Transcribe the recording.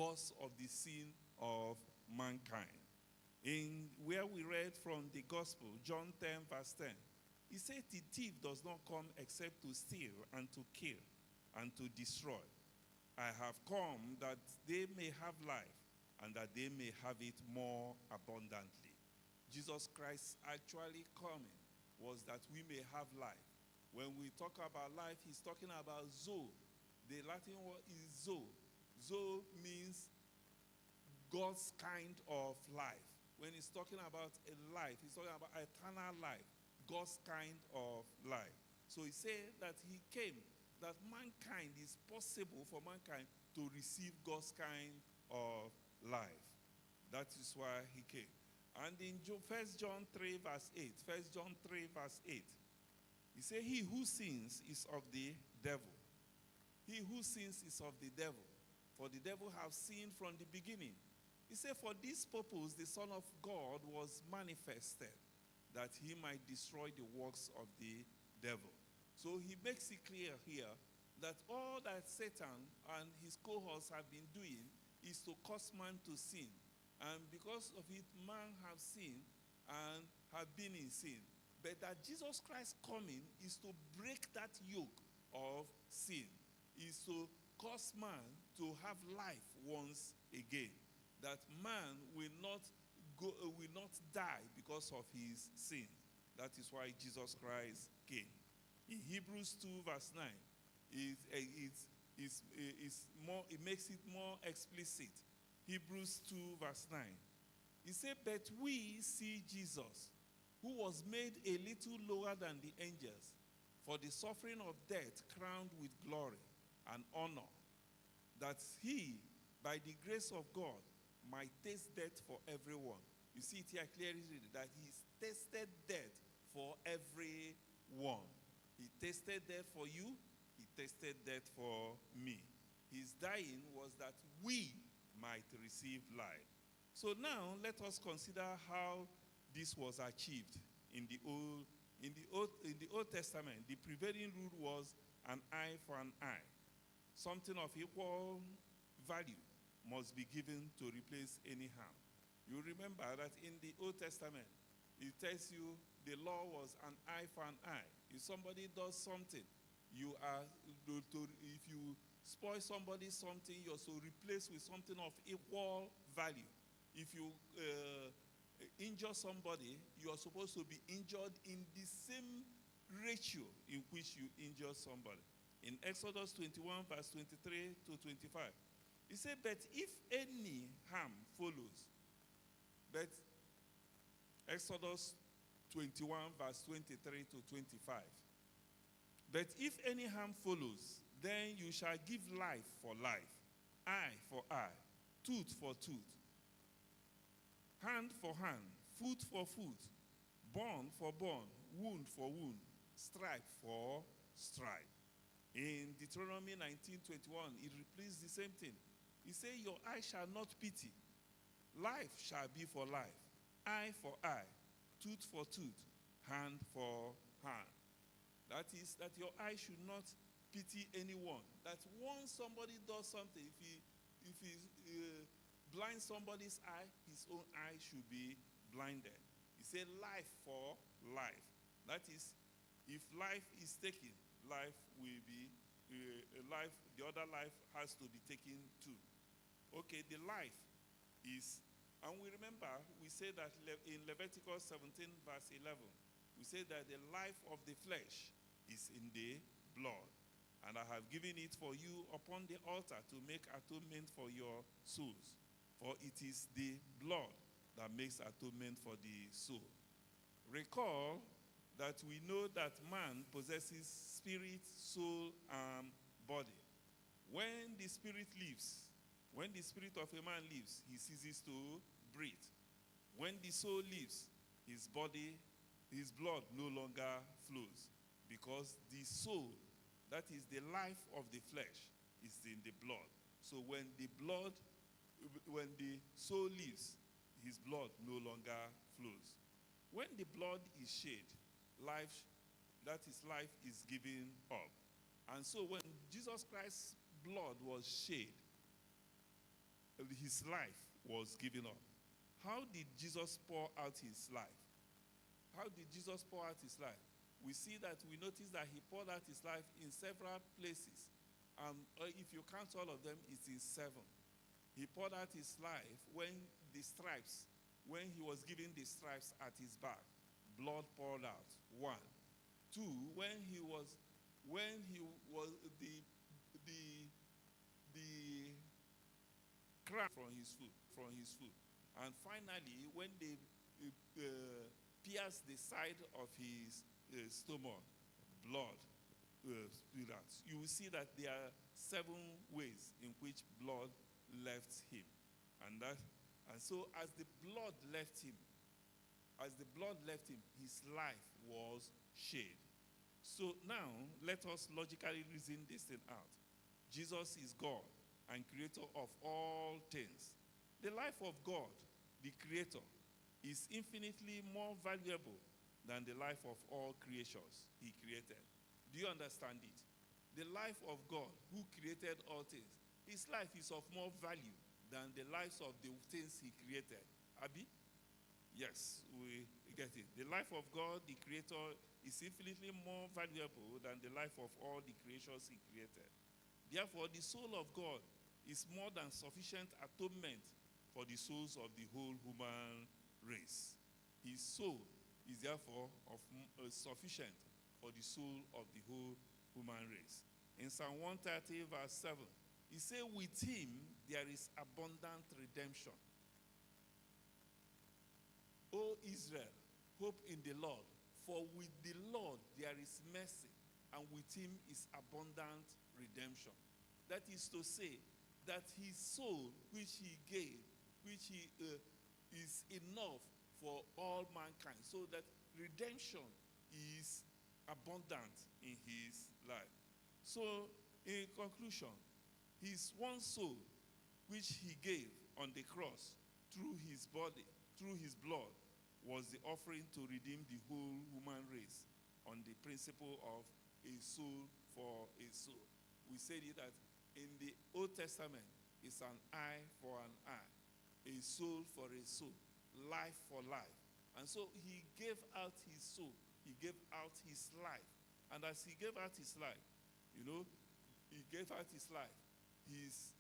cause of the sin of mankind. In where we read from the gospel, John 10, verse 10, he said, the thief does not come except to steal and to kill and to destroy. I have come that they may have life and that they may have it more abundantly. Jesus Christ actually coming was that we may have life. When we talk about life, he's talking about zoe. The Latin word is zoe. Zoe means God's kind of life. When he's talking about a life, he's talking about eternal life, God's kind of life. So he said that he came, that mankind is possible for mankind to receive God's kind of life. That is why he came. And in 1 John 3, verse 8, 1 John 3, verse 8, he said, he who sins is of the devil. He who sins is of the devil. For the devil have sinned from the beginning. He said, for this purpose the Son of God was manifested, that he might destroy the works of the devil. So he makes it clear here that all that Satan and his cohorts have been doing is to cause man to sin. And because of it, man have sinned and have been in sin. But that Jesus Christ coming is to break that yoke of sin, is to cause man to have life once again. That man will not die because of his sin. That is why Jesus Christ came. In Hebrews 2, verse 9, it makes it more explicit. Hebrews 2, verse 9. He said, but we see Jesus, who was made a little lower than the angels, for the suffering of death crowned with glory and honor, that he, by the grace of God, might taste death for everyone. You see it here clearly, that he tasted death for everyone. He tasted death for you, he tasted death for me. His dying was that we might receive life. So now let us consider how this was achieved in the Old Testament. The prevailing rule was an eye for an eye. Something of equal value must be given to replace any harm. You remember that in the Old Testament, it tells you the law was an eye for an eye. If somebody does something, if you spoil somebody something, you're so replaced with something of equal value. If you injure somebody, you are supposed to be injured in the same ratio in which you injure somebody. In Exodus 21, verse 23 to 25, he said, but if any harm follows, but Exodus 21, verse 23 to 25, but if any harm follows, then you shall give life for life, eye for eye, tooth for tooth, hand for hand, foot for foot, bone for bone, wound for wound, stripe for stripe. In Deuteronomy 19:21, it repeats the same thing. He said, your eye shall not pity. Life shall be for life, eye for eye, tooth for tooth, hand for hand. That is, that your eye should not pity anyone. That once somebody does something, if he blinds somebody's eye, his own eye should be blinded. He said life for life. That is, if life is taken, life will be, the other life has to be taken too. Okay, the life is, and we remember, we say that in Leviticus 17, verse 11, we say that the life of the flesh is in the blood. And I have given it for you upon the altar to make atonement for your souls. For it is the blood that makes atonement for the soul. Recall that we know that man possesses spirit, soul, and body. When the spirit leaves, when the spirit of a man leaves, he ceases to breathe. When the soul leaves, his body, his blood no longer flows, because the soul, that is the life of the flesh, is in the blood. So when the soul leaves, his blood no longer flows. When the blood is shed, life, that is life, is given up. And so when Jesus Christ's blood was shed, his life was given up. How did Jesus pour out his life? How did Jesus pour out his life? We notice that he poured out his life in several places. If you count all of them, it's in 7. He poured out his life when he was given the stripes at his back. Blood poured out. 1. 2, when he was the crown from his foot. And finally, when they pierced the side of his stomach, blood spewed out. You will see that there are 7 ways in which blood left him. And so as the blood left him, his life was shed. So now, let us logically reason this thing out. Jesus is God and creator of all things. The life of God, the creator, is infinitely more valuable than the life of all creatures he created. Do you understand it? The life of God, who created all things, his life is of more value than the lives of the things he created. Abi? Yes, we get it. The life of God, the creator, is infinitely more valuable than the life of all the creatures he created. Therefore, the soul of God is more than sufficient atonement for the souls of the whole human race. His soul is therefore sufficient for the soul of the whole human race. In Psalm 130 verse 7, he says, with him there is abundant redemption. O Israel, hope in the Lord, for with the Lord there is mercy, and with him is abundant redemption. That is to say, that his soul, which he gave, is enough for all mankind, so that redemption is abundant in his life. So, in conclusion, his one soul, which he gave on the cross through his body, through his blood, was the offering to redeem the whole human race on the principle of a soul for a soul. We said it that in the Old Testament, it's an eye for an eye, a soul for a soul, life for life. And so he gave out his soul, he gave out his life. And as he gave out his life, he gave out his life, his